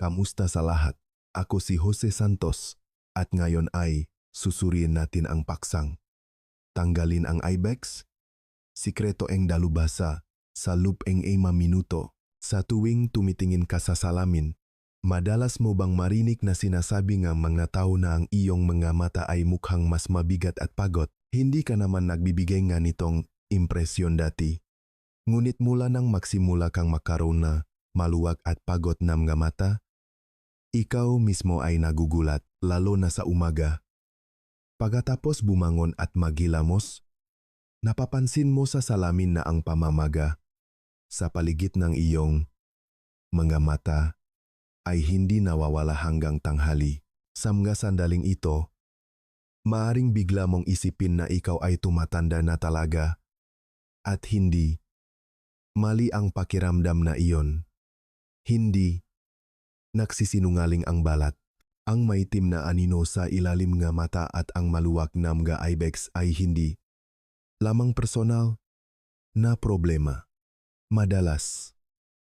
Kamusta sa lahat? Ako si Jose Santos at ngayon ay susuriin natin ang paksang. Tanggalin ang ibex, sikreto eng dalubhasa sa loop eng 5 minuto. Sa tuwing tumitingin ka sa salamin, madalas mo bang marinig na sinasabi ng mga tao na ang iyong mga mata ay mukhang mas mabigat at pagod? Hindi ka naman nagbibigay nga nitong impresyon dati. Ngunit mula nang magsimula kang makaroon na maluwag at pagod na mga mata, ikaw mismo ay nagugulat, lalo na sa umaga. Pagkatapos bumangon at maghilamos, napapansin mo sa salamin na ang pamamaga sa paligid ng iyong mga mata ay hindi nawawala hanggang tanghali. Sa mga sandaling ito, maaring bigla mong isipin na ikaw ay tumatanda na talaga at hindi. Mali ang pakiramdam na iyon. Hindi. Nagsisinungaling ang balat. Ang maitim na anino sa ilalim ng mata at ang maluwag na mga ibex ay hindi lamang personal na problema. Madalas,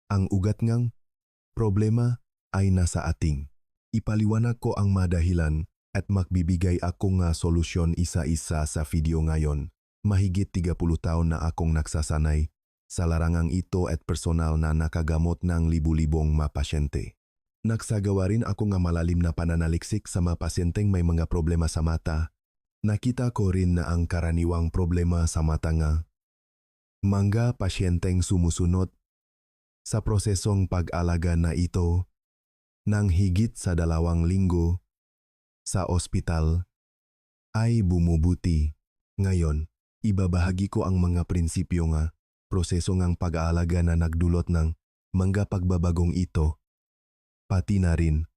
ang ugat ngang problema ay nasa ating. Ipaliwanag ko ang madahilan at magbibigay ako nga solusyon isa-isa sa video ngayon. Mahigit 30 taon na akong nagsasanay sa larangang ito at personal na nakagamot ng libu-libong mga pasyente. Nagsagawa rin ako nga malalim na pananaliksik sa mga pasyenteng may mga problema sa mata. Nakita ko rin na ang karaniwang problema sa mata nga mga pasyenteng sumusunod sa prosesong pag-alaga na ito ng higit sa 2 linggo sa ospital ay bumubuti. Ngayon, ibabahagi ko ang mga prinsipyo nga proseso ngang pag-aalaga na nagdulot ng mga pagbabagong ito. Pati na rin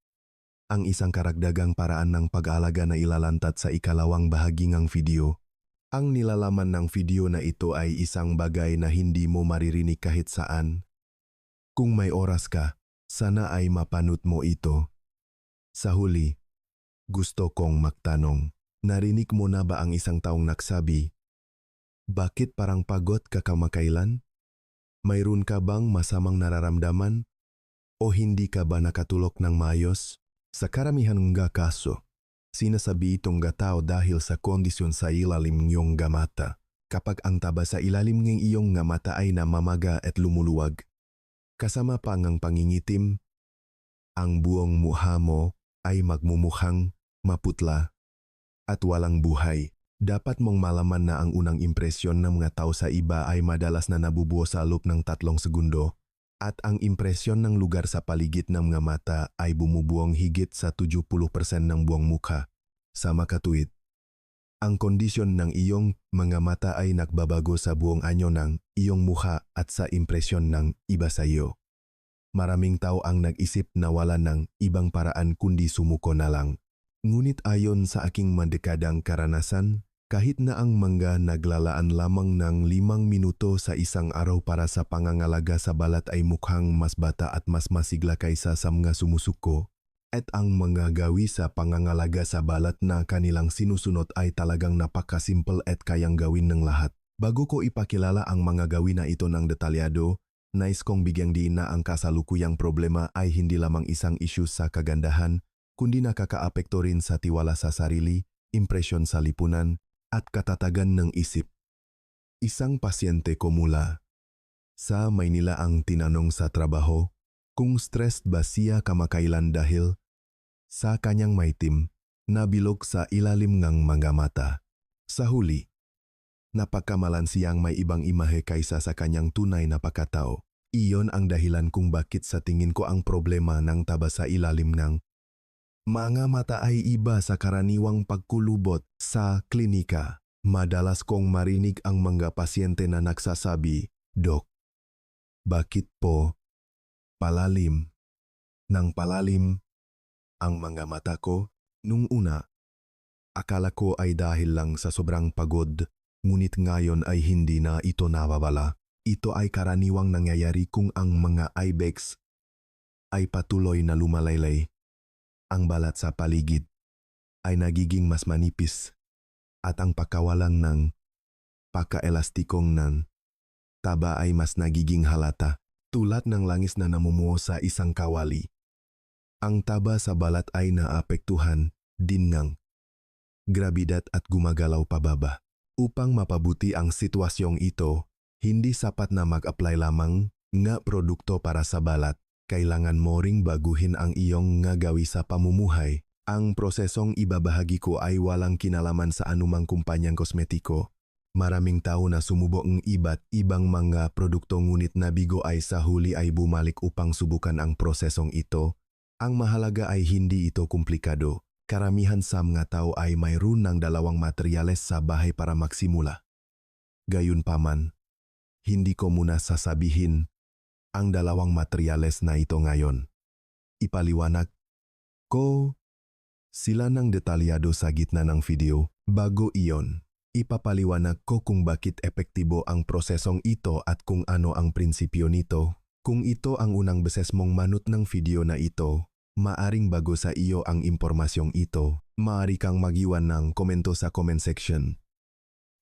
ang isang karagdagang paraan ng pag-aalaga na ilalantad sa ikalawang bahagi ng video. Ang nilalaman ng video na ito ay isang bagay na hindi mo maririnig kahit saan. Kung may oras ka, sana ay mapanood mo ito. Sa huli, gusto kong magtanong, narinig mo na ba ang isang taong nagsabi, "Bakit parang pagod ka kamakailan? Mayroon ka bang masamang nararamdaman? O hindi ka ba nakatulog ng maayos?" Sa karamihan ng kaso, sinasabi itong tao dahil sa kondisyon sa ilalim ng mata. Kapag ang taba sa ilalim ng iyong mata ay namamaga at lumuluwag, kasama pa ang pangingitim, ang buong mukha mo ay magmumukhang maputla at walang buhay. Dapat mong malaman na ang unang impresyon ng mga tao sa iba ay madalas na nabubuo sa loob ng 3 segundo. At ang impresyon ng lugar sa paligid ng mga mata ay bumubuong higit sa 70% ng buong mukha. Sa makatuwid, ang kondisyon ng iyong mga mata ay nagbabago sa buong anyo ng iyong mukha at sa impresyon ng iba sa iyo. Maraming tao ang nag-isip na wala ng ibang paraan kundi sumuko na lang. Ngunit ayon sa aking madekadang karanasan, kahit na ang mga naglalaan lamang ng 5 minuto sa isang araw para sa pangangalaga sa balat ay mukhang mas bata at mas masigla kaysa sa mga sumusuko, at ang mga gawi sa pangangalaga sa balat na kanilang sinusunod ay talagang napakasimple at kayang gawin ng lahat. Bago ko ipakilala ang mga gawi na ito ng detalyado, nais kong bigyang diin na ang kasalukuyang problema ay hindi lamang isang issue sa kagandahan, kundi nakakaapekto rin sa tiwala sa sarili, impresyon sa lipunan, at katatagan ng isip. Isang pasyente ko mula sa Maynila ang tinanong sa trabaho kung stressed ba siya kamakailan dahil sa kanyang maitim na bilog sa ilalim ng mga mata. Sa huli, napakamalan siyang may ibang imahe kaysa sa kanyang tunay na pagkatao. Iyon ang dahilan kung bakit sa tingin ko ang problema ng taba sa ilalim ng mga mata ay iba sa karaniwang pagkulubot sa klinika. Madalas kong marinig ang mga pasyente na nagsasabi, "Dok, bakit po palalim ng palalim ang mga mata ko?" Nung una, akala ko ay dahil lang sa sobrang pagod, ngunit ngayon ay hindi na ito nawawala. Ito ay karaniwang nangyayari kung ang mga ibex ay patuloy na lumalaylay. Ang balat sa paligid ay nagiging mas manipis at ang pagkawalan ng pagkaelastikong ng taba ay mas nagiging halata, tulad ng langis na namumuo sa isang kawali. Ang taba sa balat ay naapektuhan din ng grabidad at gumagalaw pababa. Upang mapabuti ang sitwasyong ito, hindi sapat na mag-apply lamang nga produkto para sa balat. Kailangan mo ring baguhin ang iyong nga gawi sa pamumuhay. Ang prosesong ibabahagi ko ay walang kinalaman sa anumang kumpanyang kosmetiko. Maraming tao na sumubok ng iba't ibang mga produkto ngunit nabigo ay sa huli ay bumalik upang subukan ang prosesong ito. Ang mahalaga ay hindi ito komplikado. Karamihan sa mga tao ay mayroon ng dalawang materyales sa bahay para magsimula. Gayunpaman, hindi ko muna sasabihin ang dalawang materyales na ito ngayon. Ipaliwanag ko sila ng detalyado sa gitna ng video. Bago iyon, ipapaliwanag ko kung bakit epektibo ang prosesong ito at kung ano ang prinsipyo nito. Kung ito ang unang beses mong manut ng video na ito, maaring bago sa iyo ang impormasyong ito, maaari kang mag-iwan ng komento sa comment section.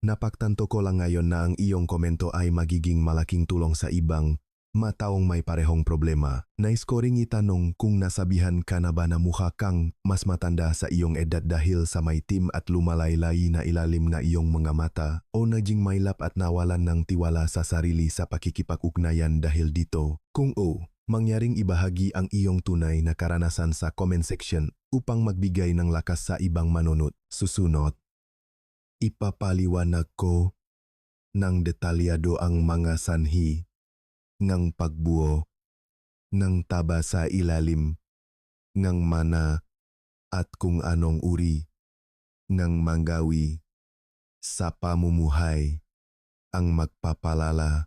Napagtanto ko lang ngayon na ang iyong komento ay magiging malaking tulong sa ibang mataong may parehong problema. Nais ko ring itanong kung nasabihan ka na ba na mukha kang mas matanda sa iyong edad dahil sa may itim at lumalaylay na ilalim na iyong mga mata o naging mailap at nawalan ng tiwala sa sarili sa pakikipag-ugnayan dahil dito. Kung mangyaring ibahagi ang iyong tunay na karanasan sa comment section upang magbigay ng lakas sa ibang manunod. Susunod, ipapaliwanag ko ng detalyado ang mga sanhi ng pagbuo ng taba sa ilalim ng mana at kung anong uri ng manggawi sa pamumuhay ang magpapalala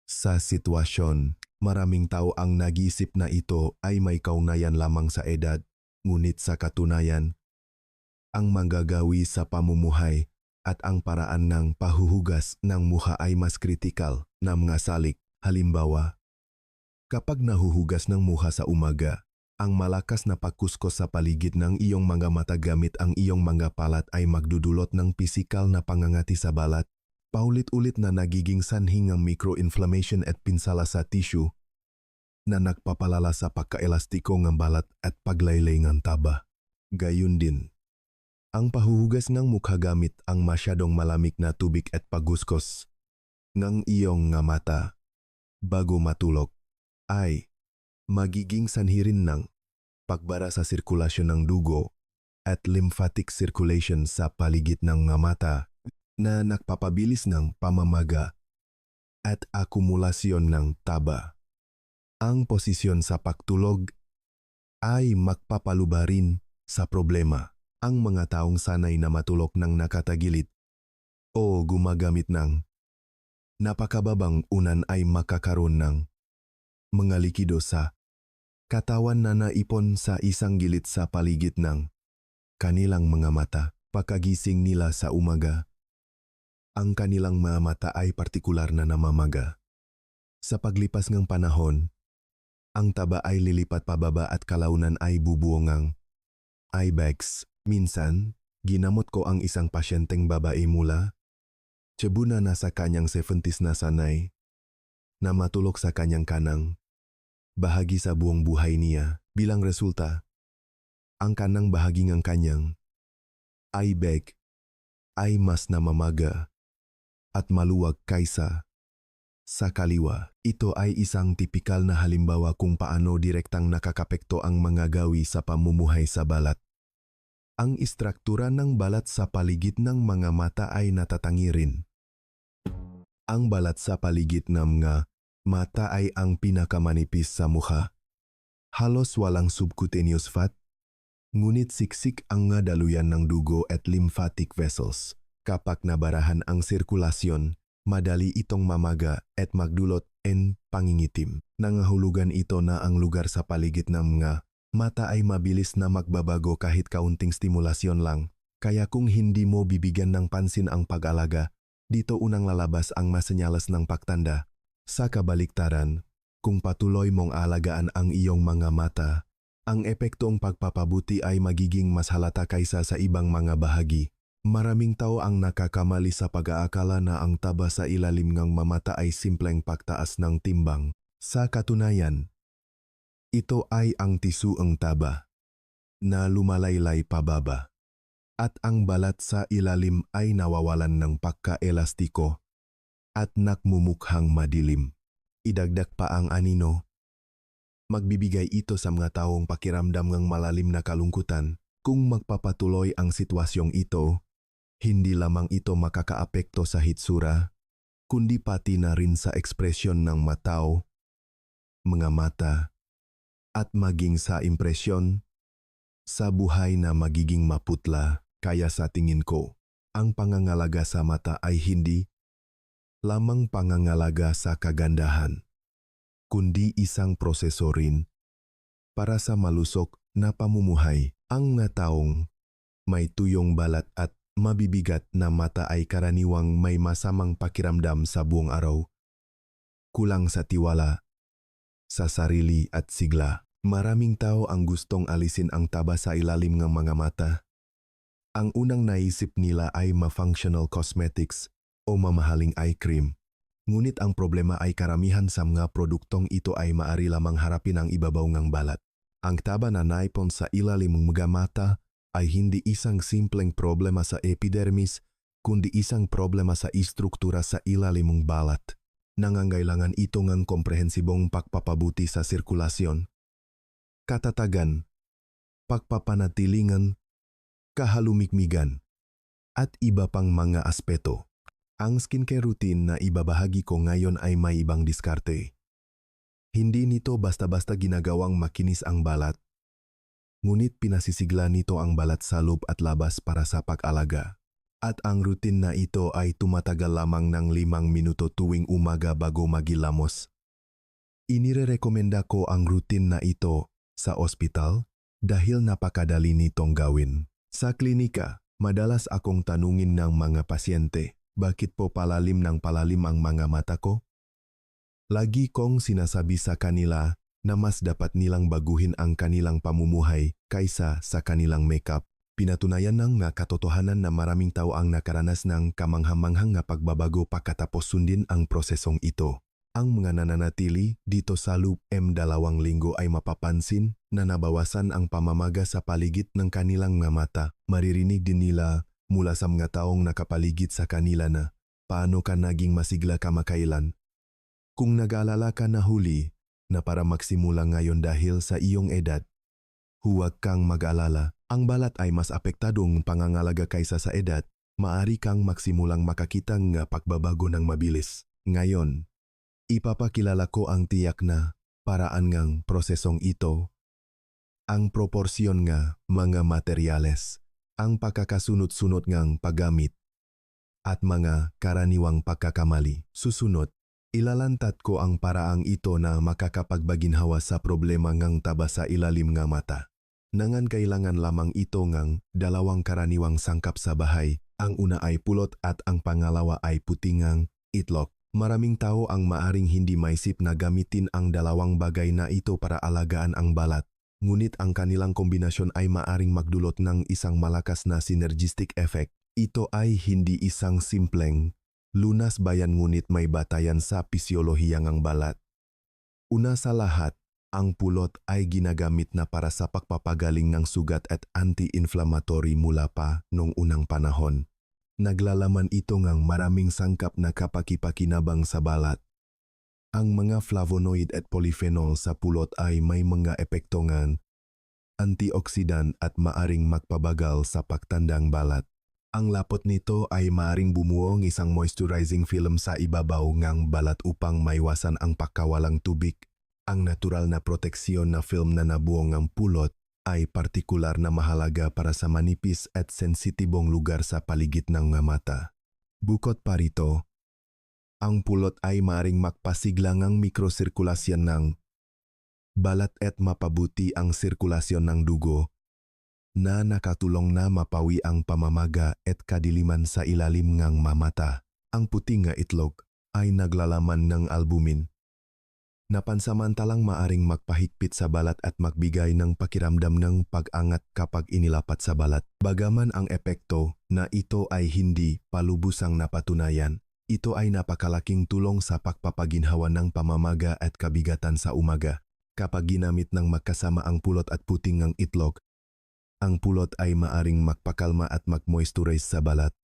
sa sitwasyon. Maraming tao ang nag-iisip na ito ay may kaugnayan lamang sa edad, ngunit sa katunayan, ang manggagawi sa pamumuhay at ang paraan ng pahuhugas ng mukha ay mas kritikal na mga salik. Halimbawa, kapag nahuhugas ng mukha sa umaga, ang malakas na pagkuskos sa paligid ng iyong mga mata gamit ang iyong mga palat ay magdudulot ng pisikal na pangangati sa balat, paulit-ulit na nagiging sanhi ng microinflammation at pinsala sa tissue na nagpapalala sa pagkaelastiko ng balat at paglaylay ng taba. Gayun din, ang pahuhugas ng mukha gamit ang masyadong malamig na tubig at pagkuskos ng iyong nga mata bago matulog ay magiging sanhi rin ng pagbara sa sirkulasyon ng dugo at lymphatic circulation sa paligid ng mga mata na nagpapabilis ng pamamaga at akumulasyon ng taba. Ang posisyon sa pagtulog ay magpapaluba rin sa problema. Ang mga taong sanay na matulog ng nakatagilid o gumagamit ng napakababang unan ay makakaroon ng mga likido sa katawan na naipon sa isang gilid sa paligid ng kanilang mga mata. Pagkagising nila sa umaga, ang kanilang mga mata ay partikular na namamaga. Sa paglipas ng panahon, ang taba ay lilipat pababa at kalaunan ay bubuong ang eye bags. Minsan, ginamot ko ang isang pasyenteng babae mula Cebu na nasa kanyang 70s na sanay na matulog sa kanyang kanang bahagi sa buong buhay niya. Bilang resulta, ang kanang bahagi ng kanyang eye bag ay mas namamaga at maluwag kaysa sa kaliwa. Ito ay isang tipikal na halimbawa kung paano direktang nakakapekto ang mga gawi sa pamumuhay sa balat. Ang istruktura ng balat sa paligid ng mga mata ay natatangi rin. Ang balat sa paligid ng mga mata ay ang pinakamanipis sa mukha. Halos walang subcutaneous fat, ngunit siksik ang nga daluyan ng dugo at lymphatic vessels. Kapag nabarahan ang sirkulasyon, madali itong mamaga at magdulot ng pangingitim. Nangahulugan ito na ang lugar sa paligid ng mga mata ay mabilis na magbabago kahit kaunting stimulasyon lang. Kaya kung hindi mo bibigyan ng pansin ang pag-alaga, dito unang lalabas ang masenyalas ng pagtanda. Sa kabaliktaran, kung patuloy mong alagaan ang iyong mga mata, ang epektong pagpapabuti ay magiging mas halata kaysa sa ibang mga bahagi. Maraming tao ang nakakamali sa pag-aakala na ang taba sa ilalim ng mamata ay simpleng pagtaas ng timbang. Sa katunayan, Ito ay ang tisuang taba na lumalaylay pababa at ang balat sa ilalim ay nawawalan ng pagkaelastiko at nakmumukhang madilim. Idagdag pa ang anino. Magbibigay ito sa mga taong pakiramdam ng malalim na kalungkutan. Kung magpapatuloy ang sitwasyong ito, hindi lamang ito makakaapekto sa hitsura, kundi pati na rin sa ekspresyon ng matao, mga mata, at maging sa impresyon sa buhay na magiging maputla. Kaya sa tingin ko, ang pangangalaga sa mata ay hindi lamang pangangalaga sa kagandahan, kundi isang proseso rin para sa malusok na pamumuhay. Ang mga taong may tuyong balat at mabibigat na mata ay karaniwang may masamang pakiramdam sa buong araw, kulang sa tiwala sa sarili at sigla. Maraming tao ang gustong alisin ang taba sa ilalim ng mga mata. Ang unang naisip nila ay ma-functional cosmetics o mamahaling eye cream. Ngunit ang problema ay karamihan sa mga produktong ito ay maari lamang harapin ang ibabaw ng balat. Ang taba na naipon sa ilalim ng mga mata ay hindi isang simpleng problema sa epidermis, kundi isang problema sa istruktura sa ilalim ng balat. Nangangailangan ito ng komprehensibong pagpapabuti sa sirkulasyon, katatagan, pagpapanatilingan, kahalumikmigan, at iba pang mga aspeto. Ang skincare routine na ibabahagi ko ngayon ay may ibang diskarte. Hindi nito basta-basta ginagawang makinis ang balat, ngunit pinasisigla nito ang balat sa loob at labas para sa pag-alaga. At ang routine na ito ay tumatagal lamang ng 5 minuto tuwing umaga bago magilamos. Inirerekomenda ko ang routine na ito sa ospital dahil napakadali nitong gawin. Sa klinika, madalas akong tanungin ng mga pasyente, bakit po palalim ng palalim ang mga mata ko? Lagi kong sinasabi sa kanila na mas dapat nilang baguhin ang kanilang pamumuhay kaysa sa kanilang makeup. Pinatunayan ng katotohanan na maraming tao ang nakaranas ng kamanghamanghang na pagbabago pagkatapos sundin ang prosesong ito. Ang mga nananatili dito sa loob 2 linggo ay mapapansin na nabawasan ang pamamaga sa paligid ng kanilang mga mata. Maririnig din nila mula sa mga taong nakapaligid sa kanila na, paano ka naging masigla kamakailan? Kung nag-alala ka na huli na para magsimula ngayon dahil sa iyong edad, huwag kang mag-alala. Ang balat ay mas apektadong pangangalaga kaysa sa edad. Maari kang magsimulang makakita ng pagbabago ng mabilis. Ngayon, ipapakilala ko ang tiyak na paraan ng prosesong ito. Ang proporsyon nga mga materyales, ang pagkakasunod-sunod ng paggamit, at mga karaniwang pagkakamali. Susunod, ilalantad ko ang paraang ito na makakapagbaginhawa sa problema ng taba sa ilalim ng mata. Nangangailangan lamang ito ng 2 karaniwang sangkap sa bahay. Ang una ay pulot at ang pangalawa ay putingang itlog. Maraming tao ang maaring hindi maisip na gamitin ang 2 bagay na ito para alagaan ang balat. Ngunit ang kanilang kombinasyon ay maaring magdulot ng isang malakas na synergistic effect. Ito ay hindi isang simpleng lunas bayan ngunit may batayan sa pisiolohiya ng balat. Una sa lahat, ang pulot ay ginagamit na para sa pagpapagaling ng sugat at anti-inflammatory mula pa noong unang panahon. Naglalaman ito ng maraming sangkap na kapakipakinabang sa balat. Ang mga flavonoid at polyphenol sa pulot ay may mga epekto ng antioxidant at maaring magpabagal sa pagtandang balat. Ang lapot nito ay maaring bumuo ng isang moisturizing film sa ibabaw ng balat upang maiwasan ang pagkawalang tubig. Ang natural na proteksyon na film na nabuo ng pulot ay partikular na mahalaga para sa manipis at sensitibong lugar sa paligid ng mata. Bukod pa rito, ang pulot ay maaring magpasigla ng mikrosirkulasyon ng balat at mapabuti ang sirkulasyon ng dugo na nakatulong na mapawi ang pamamaga at kadiliman sa ilalim ng mata. Ang puting nga itlog ay naglalaman ng albumin na pansamantalang maaring magpahigpit sa balat at magbigay ng pakiramdam ng pag-angat kapag inilapat sa balat. Bagaman ang epekto na ito ay hindi palubusang napatunayan, ito ay napakalaking tulong sa pagpapaginhawa ng pamamaga at kabigatan sa umaga. Kapag ginamit ng magkasama ang pulot at puting ng itlog, ang pulot ay maaring magpakalma at mag-moisturize sa balat,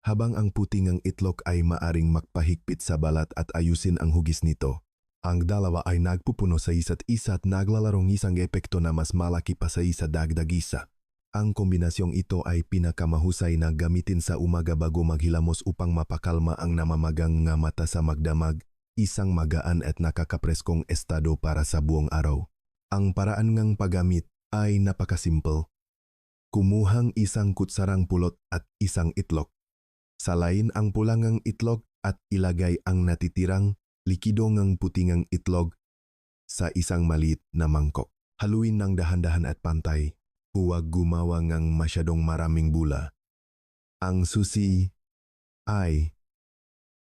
habang ang puting ng itlog ay maaring magpahigpit sa balat at ayusin ang hugis nito. Ang dalawa ay nagpupuno sa isa't isa at naglalarong isang epekto na mas malaki pa sa isa dagdag isa. Ang kombinasyong ito ay pinakamahusay na gamitin sa umaga bago maghilamos upang mapakalma ang namamagang nga mata sa magdamag, isang magaan at nakakapreskong estado para sa buong araw. Ang paraan ngang paggamit ay napakasimple. Kumuhang isang kutsarang pulot at isang itlog. Salain ang pulangang itlog at ilagay ang natitirang likido ng putingang itlog sa isang maliit na mangkok. Haluin ng dahan-dahan at pantay. Huwag gumawa ng masyadong maraming bula. Ang susi ay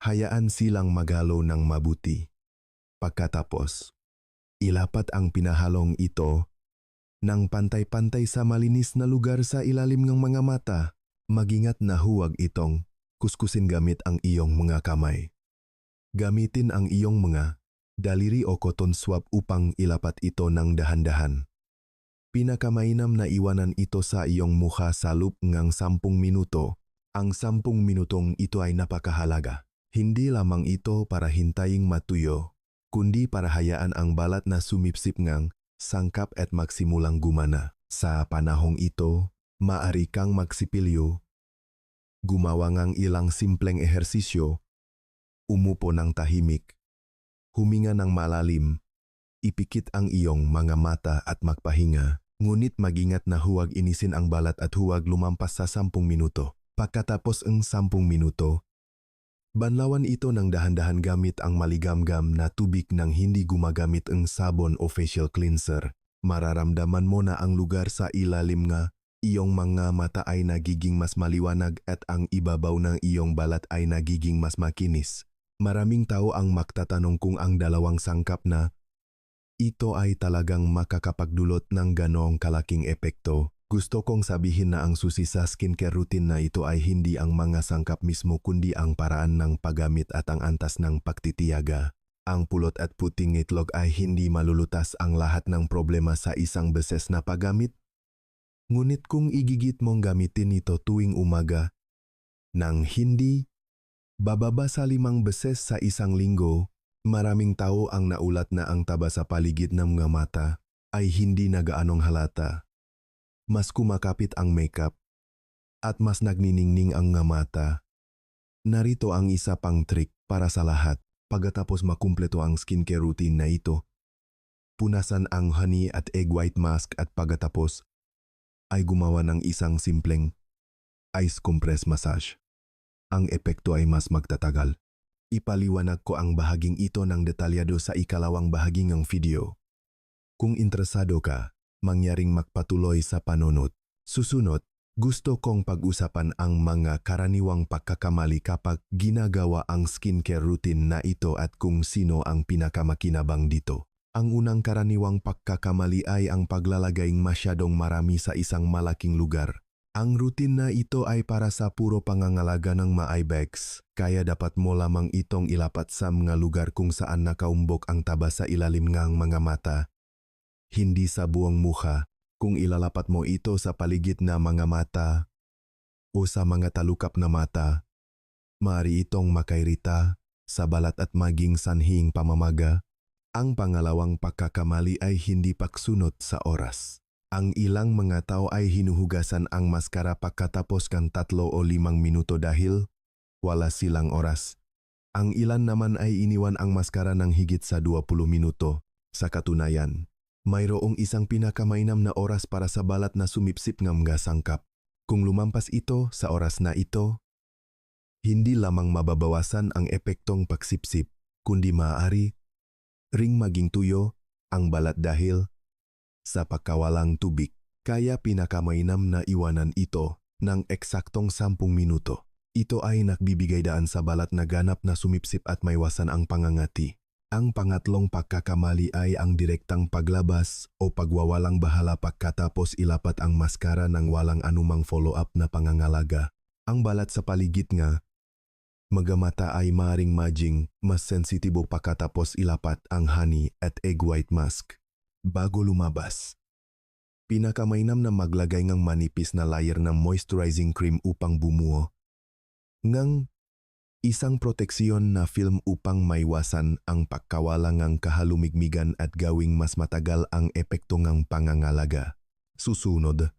hayaan silang maghalo ng mabuti. Pagkatapos, ilapat ang pinahalong ito ng pantay-pantay sa malinis na lugar sa ilalim ng mga mata. Mag-ingat na huwag itong kuskusin gamit ang iyong mga kamay. Gamitin ang iyong mga daliri o cotton swab upang ilapat ito ng dahan-dahan. Pinakamainam na iwanan ito sa iyong mukha sa loob ng 10 minuto. Ang 10 minutong ito ay napakahalaga. Hindi lamang ito para hintaying matuyo, kundi para hayaan ang balat na sumipsip ngang sangkap at magsimulang gumana. Sa panahong ito, maaari kang magsipilyo, gumawa ng ilang simpleng ehersisyo, umupo ng tahimik, huminga ng malalim, ipikit ang iyong mga mata at magpahinga, ngunit mag-ingat na huwag inisin ang balat at huwag lumampas sa 10 minuto. Pagkatapos ng 10 minuto, banlawan ito ng dahan-dahan gamit ang maligamgam na tubig nang hindi gumagamit ng sabon o facial cleanser. Mararamdaman mo na ang lugar sa ilalim nga iyong mga mata ay nagiging mas maliwanag at ang ibabaw ng iyong balat ay nagiging mas makinis. Maraming tao ang magtatanong kung ang dalawang sangkap na ito ay talagang makakapagdulot ng ganong kalaking epekto. Gusto kong sabihin na ang susi sa skincare routine na ito ay hindi ang mga sangkap mismo kundi ang paraan ng paggamit at ang antas ng pagtitiyaga. Ang pulot at puting itlog ay hindi malulutas ang lahat ng problema sa isang beses na paggamit. Ngunit kung igigit mong gamitin ito tuwing umaga, nang hindi bababa sa 5 beses sa isang linggo, maraming tao ang naulat na ang taba sa paligid ng mga mata ay hindi na gaanong halata. Mas kumakapit ang makeup at mas nagniningning ang mga mata. Narito ang isa pang trick para sa lahat. Pagkatapos makumpleto ang skincare routine na ito, punasan ang honey at egg white mask at pagkatapos ay gumawa ng isang simpleng ice compress massage. Ang epekto ay mas magtatagal. Ipaliwanag ko ang bahaging ito ng detalyado sa ikalawang bahagi ng video. Kung interesado ka, mangyaring magpatuloy sa panunod. Susunod, gusto kong pag-usapan ang mga karaniwang pagkakamali kapag ginagawa ang skincare routine na ito at kung sino ang pinakamakinabang dito. Ang unang karaniwang pagkakamali ay ang paglalagayng masyadong marami sa isang malaking lugar. Ang routine na ito ay para sa puro pangangalaga ng mga eye bags, kaya dapat mo lamang itong ilapat sa mga lugar kung saan nakaumbok ang taba sa ilalim ng mga mata. Hindi sa buong mukha. Kung ilalapat mo ito sa paligid na mga mata o sa mga talukap na mata, maaari itong makairita sa balat at maging sanhing pamamaga. Ang pangalawang pagkakamali ay hindi pagsunod sa oras. Ang ilang mga tao ay hinuhugasan ang maskara pagkatapos ng 3 o 5 minuto dahil wala silang oras. Ang ilan naman ay iniwan ang maskara ng higit sa 20 minuto. Sa katunayan, mayroong isang pinakamainam na oras para sa balat na sumipsip ng mga sangkap. Kung lumampas ito sa oras na ito, hindi lamang mababawasan ang epektong pagsipsip, kundi maaari ring maging tuyo ang balat dahil sa pagkawalang tubig. Kaya pinakamainam na iwanan ito ng eksaktong 10 minuto. Ito ay nagbibigay daan sa balat na ganap na sumipsip at maiwasan ang pangangati. Ang pangatlong pagkakamali ay ang direktang paglabas o pagwawalang bahala pagkatapos ilapat ang maskara ng walang anumang follow-up na pangangalaga. Ang balat sa paligid nga mga mata ay maring maging mas sensitibo pagkatapos ilapat ang honey at egg white mask. bago lumabas. Pinakamainam na maglagay ng manipis na layer ng moisturizing cream upang bumuo ng isang proteksyon na film upang maiwasan ang pagkawala ng kahalumigmigan at gawing mas matagal ang epekto ng pangangalaga. Susunod,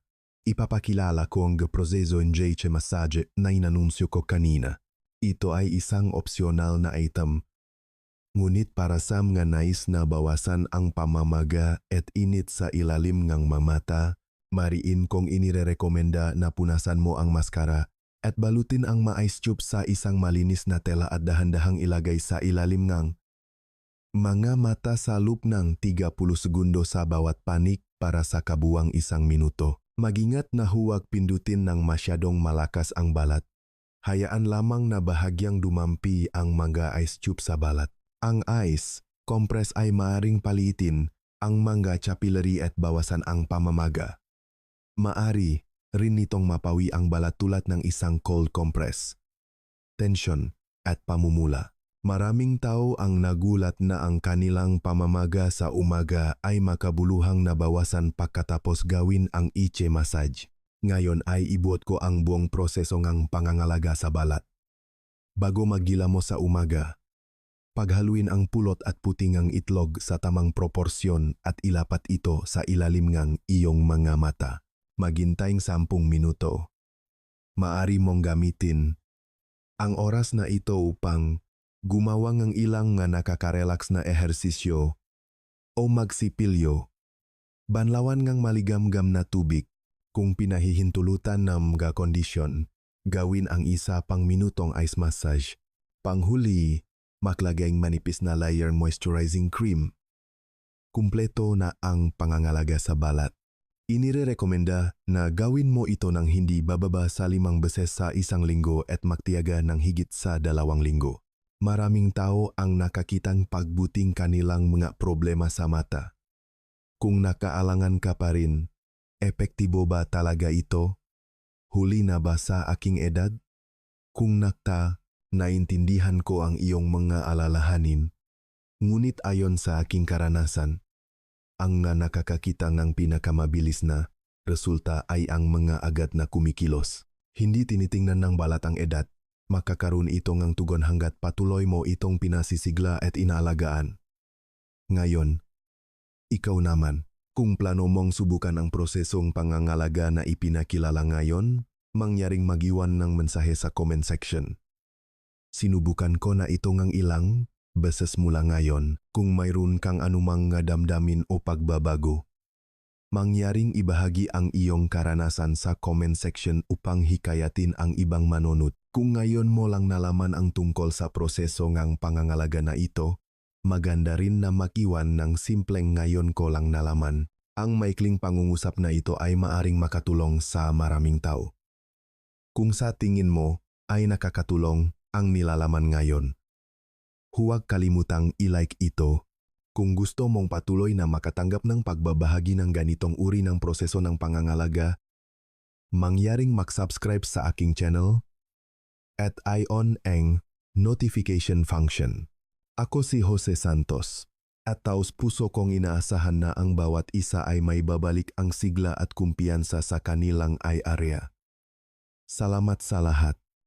ipapakilala ko ang proseso ng JC Massage na inanunsyo ko kanina. Ito ay isang opsyonal na item. Ngunit para sa mga nais na bawasan ang pamamaga at init sa ilalim ng mamata, mariin kong inirekomenda na punasan mo ang maskara at balutin ang ma-ice tube sa isang malinis na tela at dahan-dahang ilagay sa ilalim ng mga mata sa loop ng 30 segundo sa bawat panik para sa kabuwang 1 minuto. Mag-ingat na huwag pindutin ng masyadong malakas ang balat. Hayaan lamang na bahagyang dumampi ang mga ice tube sa balat. Ang ice compress ay maaring palitin ang mga capillary at bawasan ang pamamaga. Maari rin nitong mapawi ang balat tulad ng isang cold compress, tension at pamumula. Maraming tao ang nagulat na ang kanilang pamamaga sa umaga ay makabuluhang nabawasan pagkatapos gawin ang iche massage. Ngayon ay ibuot ko ang buong proseso ng pangangalaga sa balat. Bago magila mo sa umaga, paghaluin ang pulot at puting ng itlog sa tamang proporsyon at ilapat ito sa ilalim ng iyong mga mata. Maghintay 10 minuto. Maari mong gamitin ang oras na ito upang gumawa ng ilang nga nakaka-relax na ehersisyo o magsipilyo. Banlawan ng maligamgam na tubig. Kung pinahihintulutan ng mga kondisyon, gawin ang 1 pang minutong ice massage. Panghuli, maglagay manipis na layer moisturizing cream. Kumpleto na ang pangangalaga sa balat. Inirekomenda na gawin mo ito ng hindi bababa sa 5 beses sa 1 linggo at magtiyaga ng higit sa 2 linggo. Maraming tao ang nakakitang pagbuting kanilang mga problema sa mata. Kung nakaalangan ka pa rin, epektibo ba talaga ito? Huli na ba sa aking edad? Kung naintindihan ko ang iyong mga alalahanin, ngunit ayon sa aking karanasan, ang nakakakita ng pinakamabilis na resulta ay ang mga agad na kumikilos. Hindi tinitingnan ng balat ang edad, makakaroon ito ng tugon hanggat patuloy mo itong pinasisigla at inaalagaan. Ngayon, ikaw naman, kung plano mong subukan ang prosesong pangangalaga na ipinakilala ngayon, mangyaring mag-iwan ng mensahe sa comment section. Sinubukan ko na ito ng ilang beses mula ngayon. Kung mayroon kang anumang damdamin o pagbabago, mangyaring ibahagi ang iyong karanasan sa comment section upang hikayatin ang ibang manunod. Kung ngayon mo lang nalaman ang tungkol sa proseso ng pangangalaga na ito, maganda rin na makiwan ng simpleng ngayon ko lang nalaman. Ang maikling pangungusap na ito ay maaring makatulong sa maraming tao. Kung sa tingin mo ay nakakatulong ang nilalaman ngayon, huwag kalimutang i-like ito. Kung gusto mong patuloy na makatanggap ng pagbabahagi ng ganitong uri ng proseso ng pangangalaga, mangyaring mag-subscribe sa aking channel at i-on ang notification function. Ako si Jose Santos, at taos puso kong inaasahan na ang bawat isa ay may babalik ang sigla at kumpiyansa sa kanilang area. Salamat sa lahat.